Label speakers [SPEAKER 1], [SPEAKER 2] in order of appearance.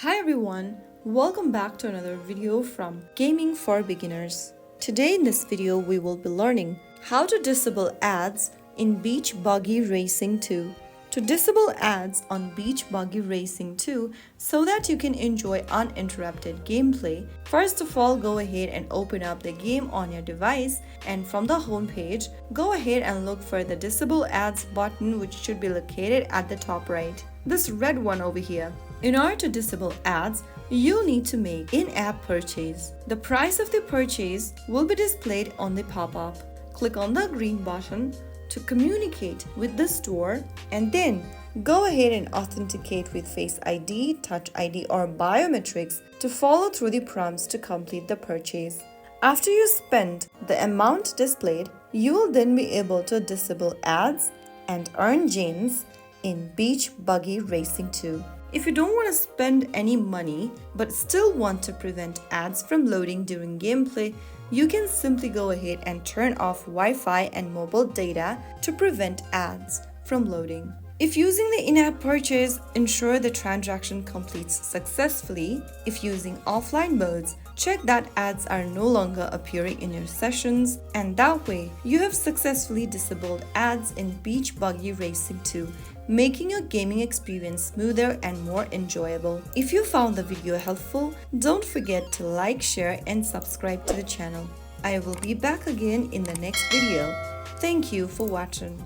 [SPEAKER 1] Hi everyone, welcome back to another video from Gaming for Beginners. Today in this video we will be learning how to disable ads in Beach Buggy Racing 2. To disable ads on Beach Buggy Racing 2 so that you can enjoy uninterrupted gameplay, first of all go ahead and open up the game on your device, and from the home page, go ahead and look for the disable ads button, which should be located at the top right. This red one over here. In order to disable ads, you'll need to make in-app purchase. The price of the purchase will be displayed on the pop-up. Click on the green button to communicate with the store, and then go ahead and authenticate with Face ID, Touch ID or biometrics to follow through the prompts to complete the purchase. After you spend the amount displayed, you will then be able to disable ads and earn gems in Beach Buggy Racing 2. If you don't want to spend any money but still want to prevent ads from loading during gameplay, you can simply go ahead and turn off Wi-Fi and mobile data to prevent ads from loading. If using the in-app purchase, ensure the transaction completes successfully. If using offline modes, check that ads are no longer appearing in your sessions, and that way you have successfully disabled ads in Beach Buggy Racing 2, making your gaming experience smoother and more enjoyable. If you found the video helpful, don't forget to like, share and subscribe to the channel. I will be back again in the next video. Thank you for watching.